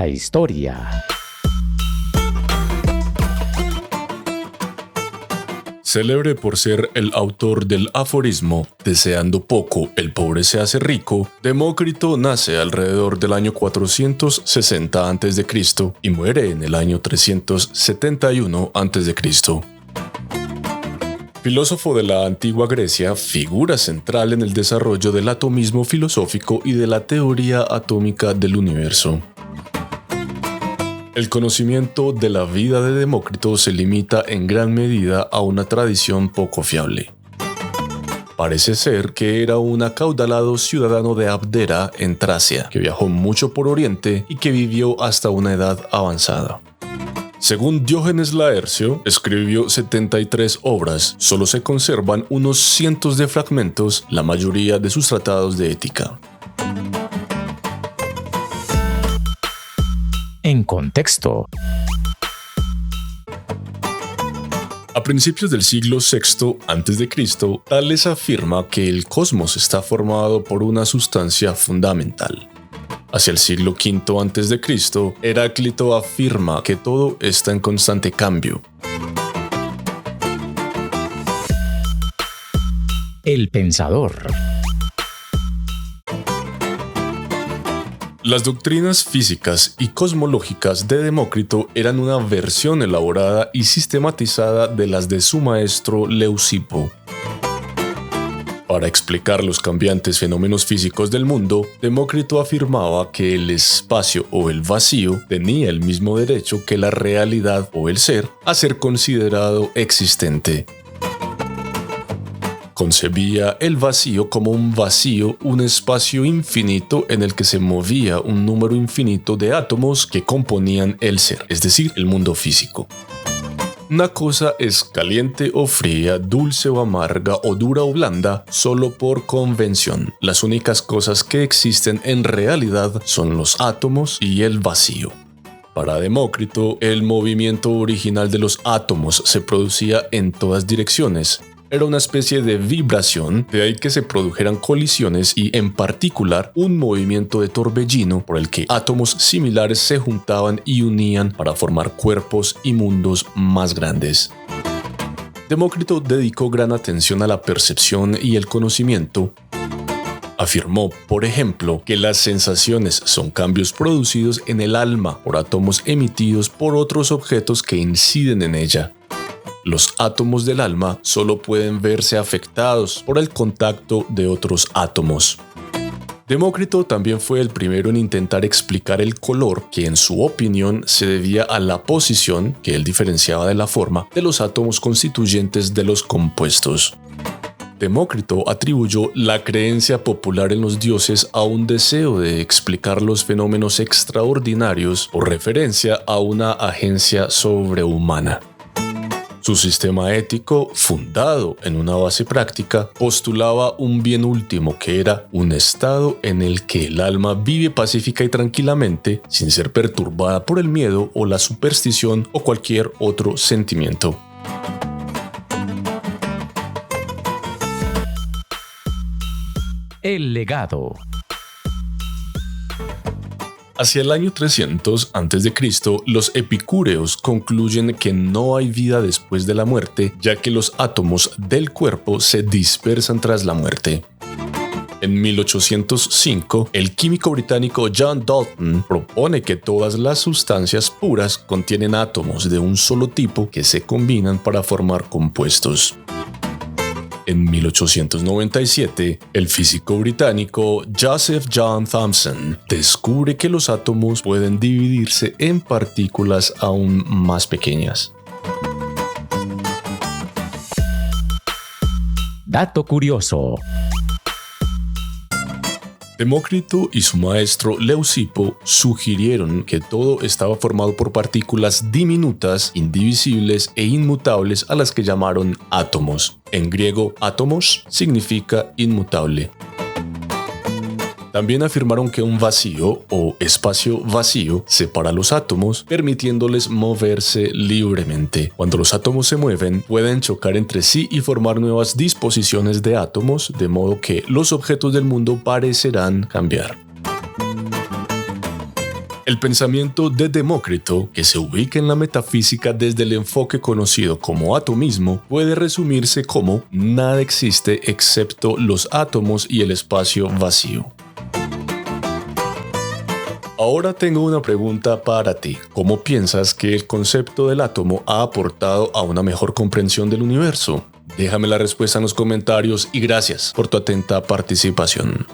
la historia. Célebre por ser el autor del aforismo "deseando poco, el pobre se hace rico", Demócrito nace alrededor del año 460 a.C. y muere en el año 371 a.C. Filósofo de la antigua Grecia, figura central en el desarrollo del atomismo filosófico y de la teoría atómica del universo. El conocimiento de la vida de Demócrito se limita en gran medida a una tradición poco fiable. Parece ser que era un acaudalado ciudadano de Abdera, en Tracia, que viajó mucho por Oriente y que vivió hasta una edad avanzada. Según Diógenes Laercio, escribió 73 obras, solo se conservan unos cientos de fragmentos, la mayoría de sus tratados de ética. En contexto. A principios del siglo VI a.C., Tales afirma que el cosmos está formado por una sustancia fundamental. Hacia el siglo V a.C., Heráclito afirma que todo está en constante cambio. El pensador. Las doctrinas físicas y cosmológicas de Demócrito eran una versión elaborada y sistematizada de las de su maestro Leucipo. Para explicar los cambiantes fenómenos físicos del mundo, Demócrito afirmaba que el espacio o el vacío tenía el mismo derecho que la realidad o el ser a ser considerado existente. Concebía el vacío como un espacio infinito en el que se movía un número infinito de átomos que componían el ser, es decir, el mundo físico. Una cosa es caliente o fría, dulce o amarga, o dura o blanda, solo por convención. Las únicas cosas que existen en realidad son los átomos y el vacío. Para Demócrito, el movimiento original de los átomos se producía en todas direcciones. Era una especie de vibración, de ahí que se produjeran colisiones y, en particular, un movimiento de torbellino por el que átomos similares se juntaban y unían para formar cuerpos y mundos más grandes. Demócrito dedicó gran atención a la percepción y el conocimiento. Afirmó, por ejemplo, que las sensaciones son cambios producidos en el alma por átomos emitidos por otros objetos que inciden en ella. Los átomos del alma solo pueden verse afectados por el contacto de otros átomos. Demócrito también fue el primero en intentar explicar el color, que en su opinión se debía a la posición, que él diferenciaba de la forma, de los átomos constituyentes de los compuestos. Demócrito atribuyó la creencia popular en los dioses a un deseo de explicar los fenómenos extraordinarios por referencia a una agencia sobrehumana. Su sistema ético, fundado en una base práctica, postulaba un bien último que era un estado en el que el alma vive pacífica y tranquilamente sin ser perturbada por el miedo o la superstición o cualquier otro sentimiento. El legado. Hacia el año 300 a.C., los epicúreos concluyen que no hay vida después de la muerte, ya que los átomos del cuerpo se dispersan tras la muerte. En 1805, el químico británico John Dalton propone que todas las sustancias puras contienen átomos de un solo tipo que se combinan para formar compuestos. En 1897, el físico británico Joseph John Thomson descubre que los átomos pueden dividirse en partículas aún más pequeñas. Dato curioso. Demócrito y su maestro Leucipo sugirieron que todo estaba formado por partículas diminutas, indivisibles e inmutables a las que llamaron átomos. En griego, átomos significa inmutable. También afirmaron que un vacío o espacio vacío separa los átomos, permitiéndoles moverse libremente. Cuando los átomos se mueven, pueden chocar entre sí y formar nuevas disposiciones de átomos, de modo que los objetos del mundo parecerán cambiar. El pensamiento de Demócrito, que se ubica en la metafísica desde el enfoque conocido como atomismo, puede resumirse como nada existe excepto los átomos y el espacio vacío. Ahora tengo una pregunta para ti. ¿Cómo piensas que el concepto del átomo ha aportado a una mejor comprensión del universo? Déjame la respuesta en los comentarios y gracias por tu atenta participación.